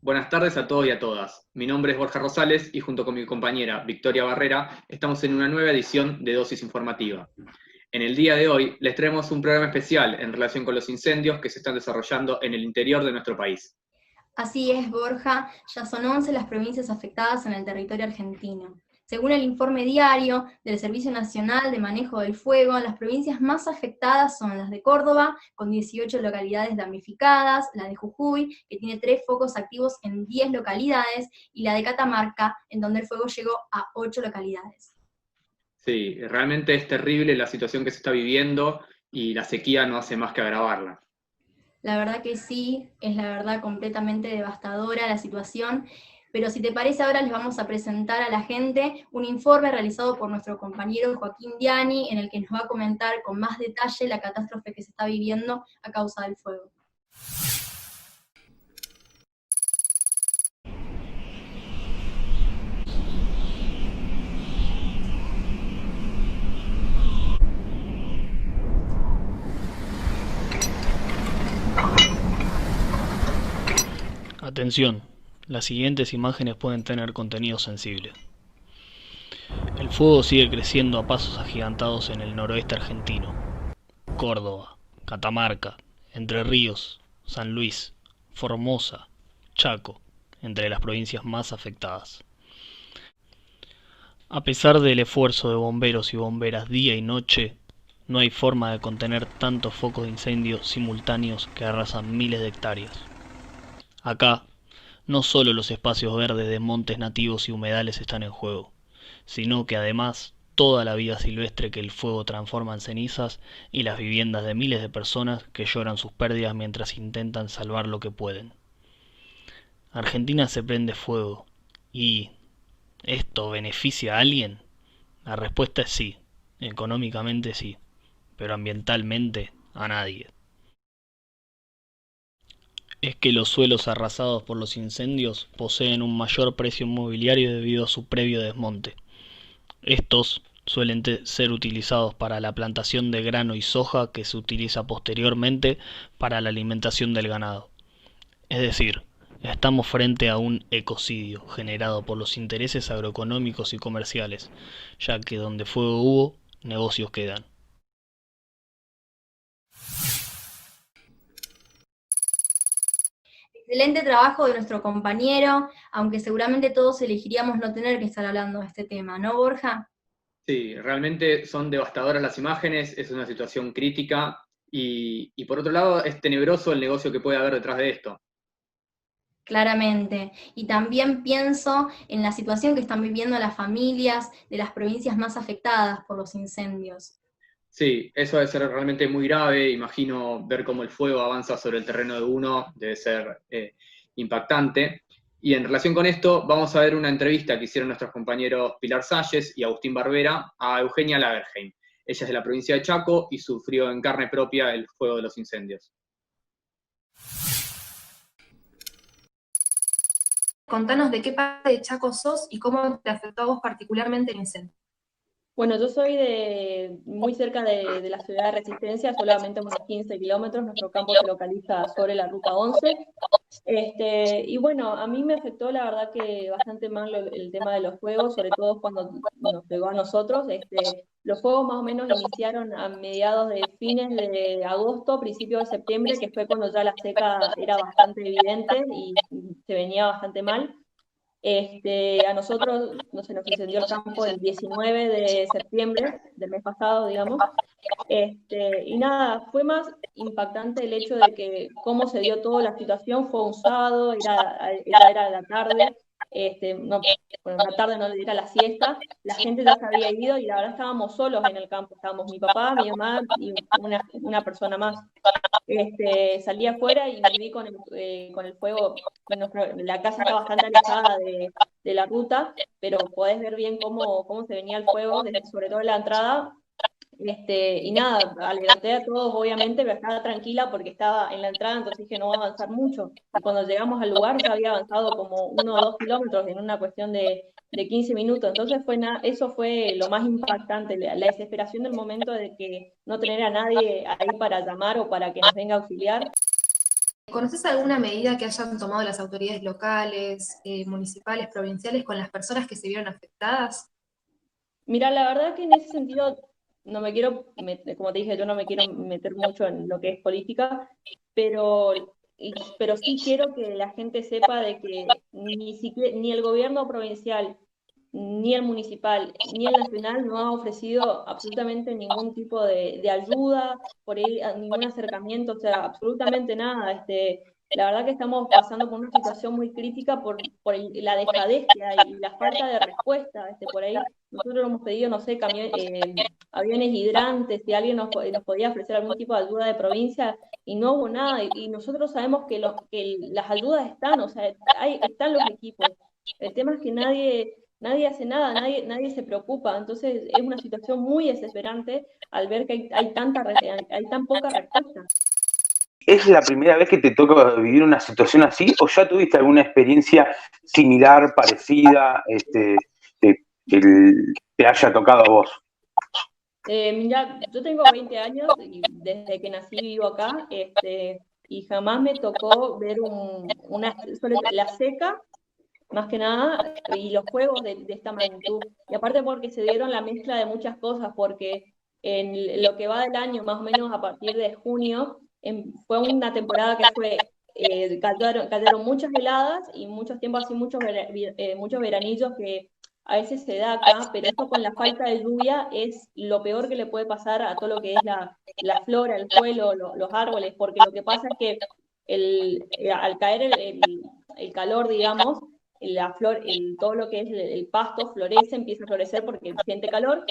Buenas tardes a todos y a todas. Mi nombre es Borja Rosales y junto con mi compañera Victoria Barrera estamos en una nueva edición de Dosis Informativa. En el día de hoy les traemos un programa especial en relación con los incendios que se están desarrollando en el interior de nuestro país. Así es, Borja, ya son 11 las provincias afectadas en el territorio argentino. Según el informe diario del Servicio Nacional de Manejo del Fuego, las provincias más afectadas son las de Córdoba, con 18 localidades damnificadas, la de Jujuy, que tiene 3 focos activos en 10 localidades, y la de Catamarca, en donde el fuego llegó a 8 localidades. Sí, realmente es terrible la situación que se está viviendo y la sequía no hace más que agravarla. La verdad que sí, es la verdad completamente devastadora la situación, pero si te parece ahora les vamos a presentar a la gente un informe realizado por nuestro compañero Joaquín Diani, en el que nos va a comentar con más detalle la catástrofe que se está viviendo a causa del fuego. Atención, las siguientes imágenes pueden tener contenido sensible. El fuego sigue creciendo a pasos agigantados en el noroeste argentino. Córdoba, Catamarca, Entre Ríos, San Luis, Formosa, Chaco, entre las provincias más afectadas. A pesar del esfuerzo de bomberos y bomberas día y noche, no hay forma de contener tantos focos de incendio simultáneos que arrasan miles de hectáreas. Acá, no solo los espacios verdes de montes nativos y humedales están en juego, sino que además toda la vida silvestre que el fuego transforma en cenizas y las viviendas de miles de personas que lloran sus pérdidas mientras intentan salvar lo que pueden. Argentina se prende fuego y ¿esto beneficia a alguien? La respuesta es sí, económicamente sí, pero ambientalmente a nadie. Es que los suelos arrasados por los incendios poseen un mayor precio inmobiliario debido a su previo desmonte. Estos suelen ser utilizados para la plantación de grano y soja que se utiliza posteriormente para la alimentación del ganado. Es decir, estamos frente a un ecocidio generado por los intereses agroeconómicos y comerciales, ya que donde fuego hubo, negocios quedan. Excelente trabajo de nuestro compañero, aunque seguramente todos elegiríamos no tener que estar hablando de este tema, ¿no, Borja? Sí, realmente son devastadoras las imágenes, es una situación crítica y por otro lado es tenebroso el negocio que puede haber detrás de esto. Claramente. Y también pienso en la situación que están viviendo las familias de las provincias más afectadas por los incendios. Sí, eso debe ser realmente muy grave. Imagino ver cómo el fuego avanza sobre el terreno de uno, debe ser impactante. Y en relación con esto, vamos a ver una entrevista que hicieron nuestros compañeros Pilar Salles y Agustín Barbera a Eugenia Lagerheim. Ella es de la provincia de Chaco y sufrió en carne propia el fuego de los incendios. Contanos de qué parte de Chaco sos y cómo te afectó a vos particularmente el incendio. Bueno, yo soy de muy cerca de la ciudad de Resistencia, solamente unos 15 kilómetros. Nuestro campo se localiza sobre la ruta 11. Y bueno, a mí me afectó la verdad que bastante mal el tema de los fuegos, sobre todo cuando nos pegó a nosotros. Los fuegos más o menos iniciaron a mediados de fines de agosto, principios de septiembre, que fue cuando ya la seca era bastante evidente y se venía bastante mal. A nosotros no se nos incendió el campo el 19 de septiembre del mes pasado, digamos. Y nada, fue más impactante el hecho de que cómo se dio toda la situación. Fue un sábado, ya era la tarde, no, bueno, la tarde no era la siesta, la gente ya se había ido y la verdad estábamos solos en el campo. Estábamos mi papá, mi mamá y una persona más. Salí afuera y me vi con el fuego. Bueno, la casa está bastante alejada de la ruta, pero podés ver bien cómo se venía el fuego, sobre todo en la entrada. Y nada, alerté a todos obviamente, pero estaba tranquila porque estaba en la entrada, entonces dije no va a avanzar mucho. Y cuando llegamos al lugar ya había avanzado como 1 o 2 kilómetros en una cuestión de 15 minutos. Entonces eso fue lo más impactante, la desesperación del momento de que no tener a nadie ahí para llamar o para que nos venga a auxiliar. ¿Conoces alguna medida que hayan tomado las autoridades locales, municipales, provinciales con las personas que se vieron afectadas? Mira, la verdad que en ese sentido no me quiero, como te dije, yo no me quiero meter mucho en lo que es política, pero sí quiero que la gente sepa de que ni el gobierno provincial, ni el municipal, ni el nacional no ha ofrecido absolutamente ningún tipo de ayuda, por ahí, ningún acercamiento, o sea, absolutamente nada. La verdad que estamos pasando por una situación muy crítica por la dejadez que hay y la falta de respuesta. Por ahí nosotros hemos pedido, no sé, aviones hidrantes, si alguien nos podía ofrecer algún tipo de ayuda de provincia, y no hubo nada. Y nosotros sabemos que las ayudas están, o sea, están los equipos. El tema es que nadie hace nada, nadie se preocupa. Entonces es una situación muy desesperante al ver que hay tan poca respuesta. ¿Es la primera vez que te toca vivir una situación así o ya tuviste alguna experiencia similar, parecida, que te haya tocado a vos? Mira, yo tengo 20 años y desde que nací vivo acá, y jamás me tocó ver la seca, más que nada, y los fuegos de esta magnitud. Y aparte porque se dieron la mezcla de muchas cosas, porque en lo que va del año, más o menos a partir de junio, fue una temporada que cayeron muchas heladas y muchos tiempos así, muchos veranillos que a veces se da acá, pero esto con la falta de lluvia es lo peor que le puede pasar a todo lo que es la flora, el suelo, los árboles, porque lo que pasa es que al caer el calor, digamos, todo lo que es el pasto florece, empieza a florecer porque siente calor,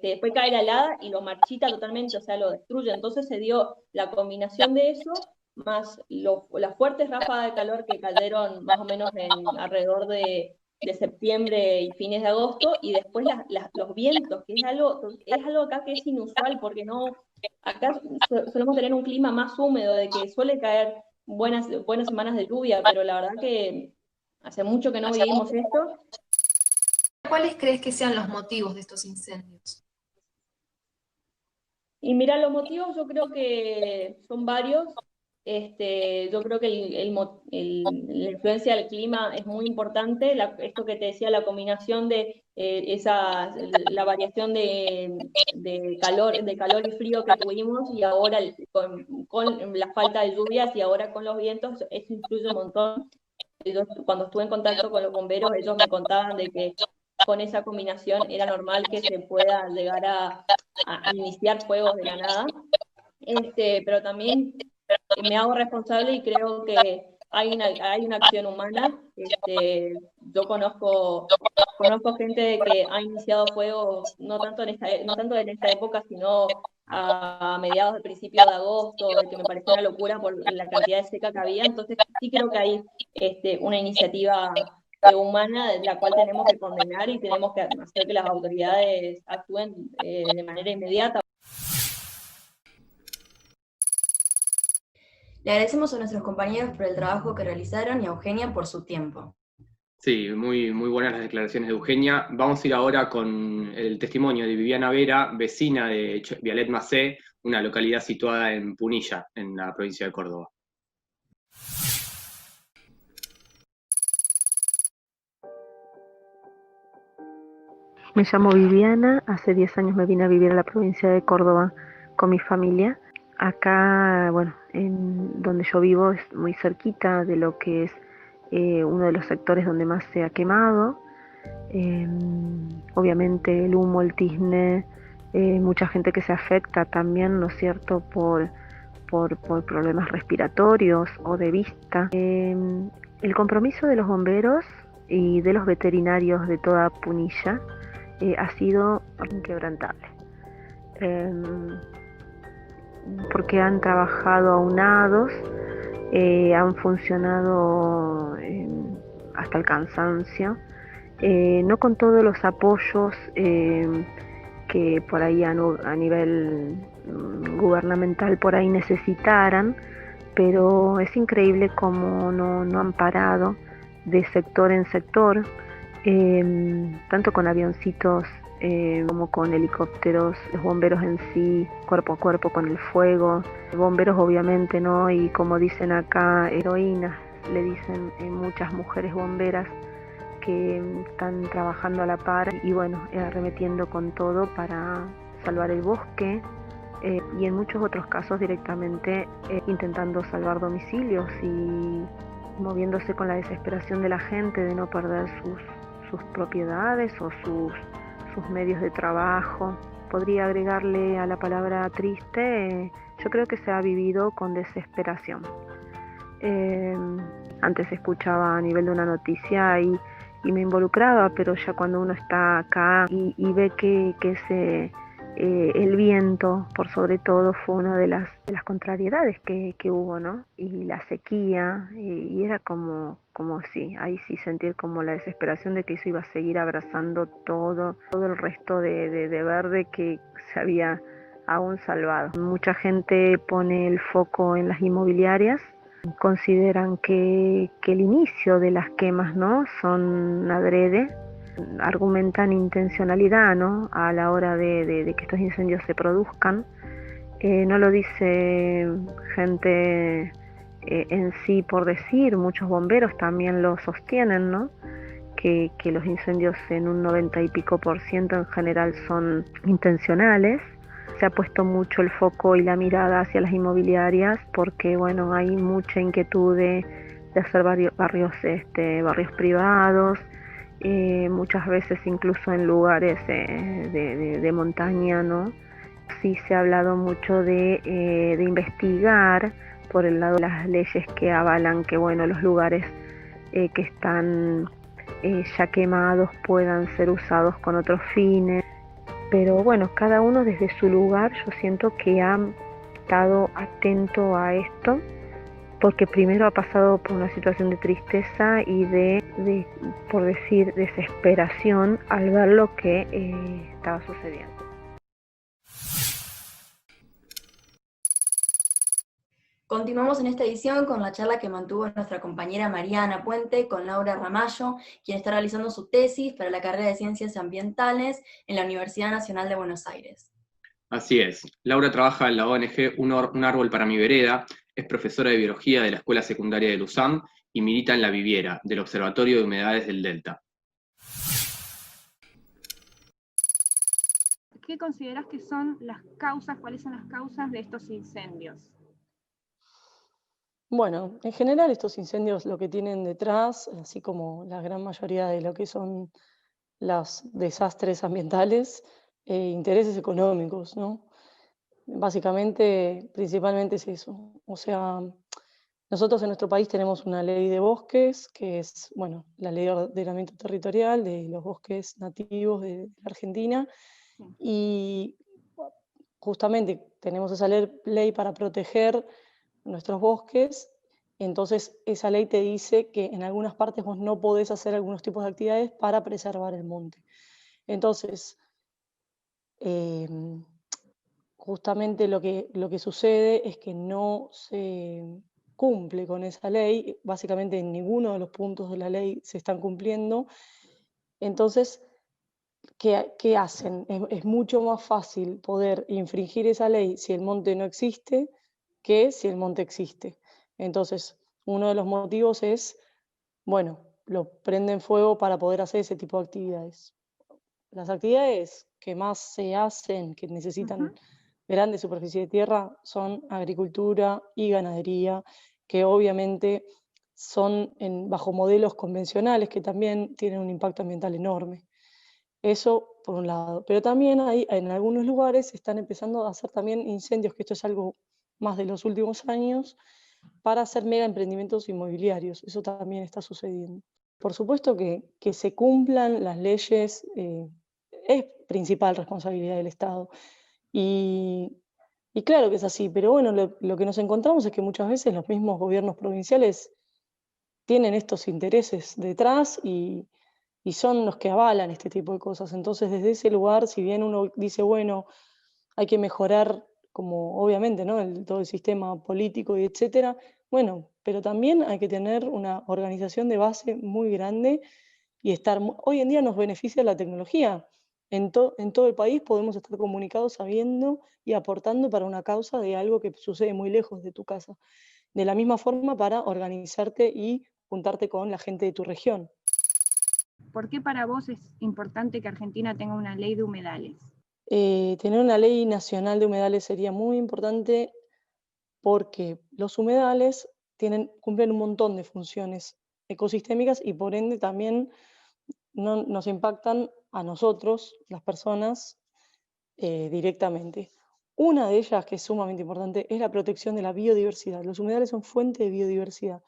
después cae la helada y lo marchita totalmente, o sea, lo destruye. Entonces se dio la combinación de eso, más las fuertes ráfagas de calor que cayeron más o menos alrededor de septiembre y fines de agosto, y después los vientos, que es algo acá que es inusual, porque acá solemos tener un clima más húmedo, de que suele caer buenas semanas de lluvia, pero la verdad que hace mucho que no vivimos esto. ¿Cuáles crees que sean los motivos de estos incendios? Y mira, los motivos yo creo que son varios. Yo creo que la influencia del clima es muy importante. Esto que te decía, la combinación de la variación de calor y frío que tuvimos, y ahora con la falta de lluvias y ahora con los vientos, eso influye un montón. Cuando estuve en contacto con los bomberos, ellos me contaban de que con esa combinación era normal que se pueda llegar a iniciar fuegos de la nada. Pero también me hago responsable y creo que hay una acción humana. Yo conozco gente de que ha iniciado fuegos no tanto en esta época, sino a mediados del principio de agosto, que me pareció una locura por la cantidad de seca que había. Entonces sí creo que hay una iniciativa humana de la cual tenemos que condenar y tenemos que hacer que las autoridades actúen de manera inmediata. Le agradecemos a nuestros compañeros por el trabajo que realizaron y a Eugenia por su tiempo. Sí, muy, muy buenas las declaraciones de Eugenia. Vamos a ir ahora con el testimonio de Viviana Vera, vecina de Vialet Macé, una localidad situada en Punilla, en la provincia de Córdoba. Me llamo Viviana, hace 10 años me vine a vivir a la provincia de Córdoba con mi familia. Acá, bueno, en donde yo vivo es muy cerquita de lo que es uno de los sectores donde más se ha quemado. Obviamente el humo, el tizne, mucha gente que se afecta también, ¿no es cierto?, por problemas respiratorios o de vista. El compromiso de los bomberos y de los veterinarios de toda Punilla ha sido inquebrantable, porque han trabajado aunados, han funcionado hasta el cansancio, no con todos los apoyos que por ahí a nivel gubernamental por ahí necesitaran, pero es increíble cómo no han parado de sector en sector, tanto con avioncitos como con helicópteros, los bomberos en sí, cuerpo a cuerpo con el fuego, bomberos obviamente, ¿no? Y como dicen acá, heroínas, le dicen muchas mujeres bomberas que están trabajando a la par y bueno, arremetiendo con todo para salvar el bosque, y en muchos otros casos directamente intentando salvar domicilios y moviéndose con la desesperación de la gente de no perder sus propiedades o sus medios de trabajo. Podría agregarle a la palabra triste, yo creo que se ha vivido con desesperación. Antes escuchaba a nivel de una noticia y me involucraba, pero ya cuando uno está acá y ve que el viento, por sobre todo, fue una de las contrariedades que hubo, ¿no? Y la sequía, y era como sí, ahí sí sentir como la desesperación de que eso iba a seguir abrazando todo el resto de verde que se había aún salvado. Mucha gente pone el foco en las inmobiliarias, consideran que el inicio de las quemas, ¿no?, son adrede, argumentan intencionalidad, ¿no?, a la hora de que estos incendios se produzcan. No lo dice gente en sí por decir, muchos bomberos también lo sostienen, ¿no?, que los incendios en un 90 y pico % en general son intencionales. Se ha puesto mucho el foco y la mirada hacia las inmobiliarias porque, bueno, hay mucha inquietud de hacer barrios privados, muchas veces incluso en lugares de montaña, ¿no? Sí se ha hablado mucho de investigar por el lado de las leyes que avalan que, bueno, los lugares que están ya quemados puedan ser usados con otros fines. Pero bueno, cada uno desde su lugar yo siento que ha estado atento a esto, porque primero ha pasado por una situación de tristeza y de por decir, desesperación al ver lo que estaba sucediendo. Continuamos en esta edición con la charla que mantuvo nuestra compañera Mariana Puente con Laura Ramallo, quien está realizando su tesis para la carrera de Ciencias Ambientales en la Universidad Nacional de Buenos Aires. Así es. Laura trabaja en la ONG Un Árbol para mi Vereda, es profesora de Biología de la Escuela Secundaria de Luzán y milita en La Viviera, del Observatorio de Humedades del Delta. ¿Qué consideras que son las causas, cuáles son las causas de estos incendios? Bueno, en general estos incendios lo que tienen detrás, así como la gran mayoría de lo que son los desastres ambientales, intereses económicos, ¿no? Básicamente, principalmente es eso. O sea, nosotros en nuestro país tenemos una ley de bosques, que es, bueno, la ley de ordenamiento territorial de los bosques nativos de la Argentina, y justamente tenemos esa ley para proteger nuestros bosques. Entonces esa ley te dice que en algunas partes vos no podés hacer algunos tipos de actividades para preservar el monte. Entonces, justamente lo que sucede es que no se cumple con esa ley, básicamente en ninguno de los puntos de la ley se están cumpliendo. Entonces, ¿qué hacen? Es mucho más fácil poder infringir esa ley si el monte no existe que si el monte existe. Entonces, uno de los motivos es, bueno, lo prenden fuego para poder hacer ese tipo de actividades. Las actividades que más se hacen, que necesitan grandes superficies de tierra, son agricultura y ganadería, que obviamente son bajo modelos convencionales que también tienen un impacto ambiental enorme. Eso por un lado. Pero también en algunos lugares se están empezando a hacer también incendios, que esto es algo más de los últimos años, para hacer mega emprendimientos inmobiliarios. Eso también está sucediendo. Por supuesto que se cumplan las leyes es principal responsabilidad del Estado. Y claro que es así, pero bueno, lo que nos encontramos es que muchas veces los mismos gobiernos provinciales tienen estos intereses detrás y son los que avalan este tipo de cosas. Entonces, desde ese lugar, si bien uno dice, bueno, hay que mejorar, como obviamente, ¿no?, todo el sistema político y etcétera, bueno, pero también hay que tener una organización de base muy grande y hoy en día nos beneficia la tecnología. en todo el país podemos estar comunicados sabiendo y aportando para una causa de algo que sucede muy lejos de tu casa. De la misma forma para organizarte y juntarte con la gente de tu región. ¿Por qué para vos es importante que Argentina tenga una ley de humedales? Tener una ley nacional de humedales sería muy importante porque los humedales cumplen un montón de funciones ecosistémicas y por ende también nos impactan a nosotros, las personas, directamente. Una de ellas, que es sumamente importante, es la protección de la biodiversidad. Los humedales son fuente de biodiversidad.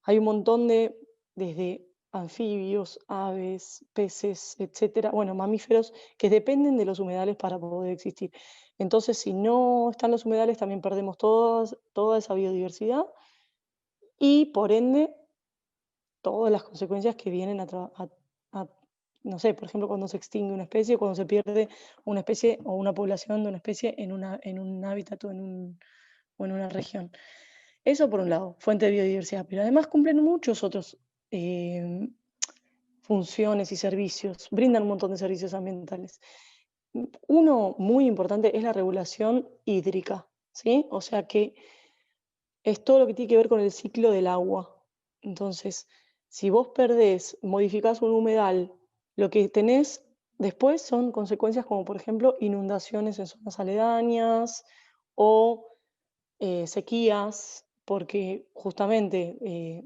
Hay un montón desde anfibios, aves, peces, etcétera, bueno, mamíferos que dependen de los humedales para poder existir. Entonces, si no están los humedales, también perdemos toda esa biodiversidad y, por ende, todas las consecuencias que vienen no sé, por ejemplo, cuando se extingue una especie, cuando se pierde una especie o una población de una especie en un hábitat o en una región. Eso por un lado, fuente de biodiversidad, pero además cumplen muchos otros funciones y servicios, brindan un montón de servicios ambientales. Uno muy importante es la regulación hídrica, ¿sí? O sea que es todo lo que tiene que ver con el ciclo del agua. Entonces, si vos modificás un humedal, lo que tenés después son consecuencias como, por ejemplo, inundaciones en zonas aledañas o sequías, porque justamente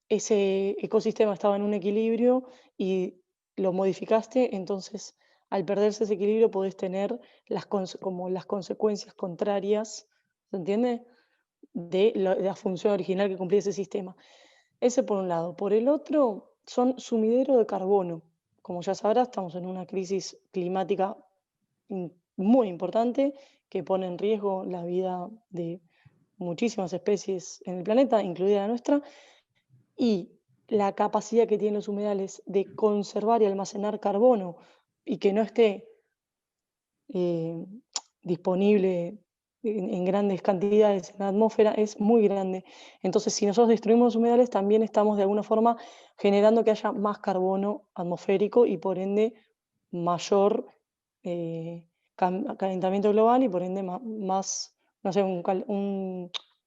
ese ecosistema estaba en un equilibrio y lo modificaste, entonces al perderse ese equilibrio podés tener como las consecuencias contrarias, ¿se entiende? De la función original que cumplía ese sistema. Ese por un lado. Por el otro, son sumidero de carbono. Como ya sabrás, estamos en una crisis climática muy importante que pone en riesgo la vida de muchísimas especies en el planeta, incluida la nuestra, y la capacidad que tienen los humedales de conservar y almacenar carbono y que no esté disponible en grandes cantidades en la atmósfera es muy grande. Entonces, si nosotros destruimos los humedales, también estamos de alguna forma generando que haya más carbono atmosférico y por ende mayor calentamiento global y por ende más, no sé,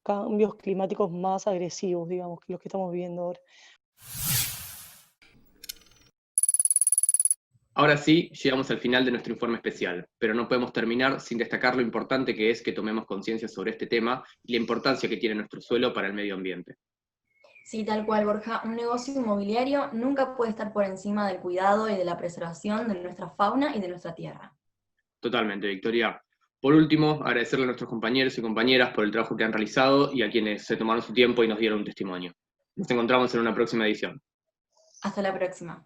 cambios climáticos más agresivos, digamos, que los que estamos viviendo ahora. Ahora sí, llegamos al final de nuestro informe especial, pero no podemos terminar sin destacar lo importante que es que tomemos conciencia sobre este tema y la importancia que tiene nuestro suelo para el medio ambiente. Sí, tal cual, Borja. Un negocio inmobiliario nunca puede estar por encima del cuidado y de la preservación de nuestra fauna y de nuestra tierra. Totalmente, Victoria. Por último, agradecerle a nuestros compañeros y compañeras por el trabajo que han realizado y a quienes se tomaron su tiempo y nos dieron un testimonio. Nos encontramos en una próxima edición. Hasta la próxima.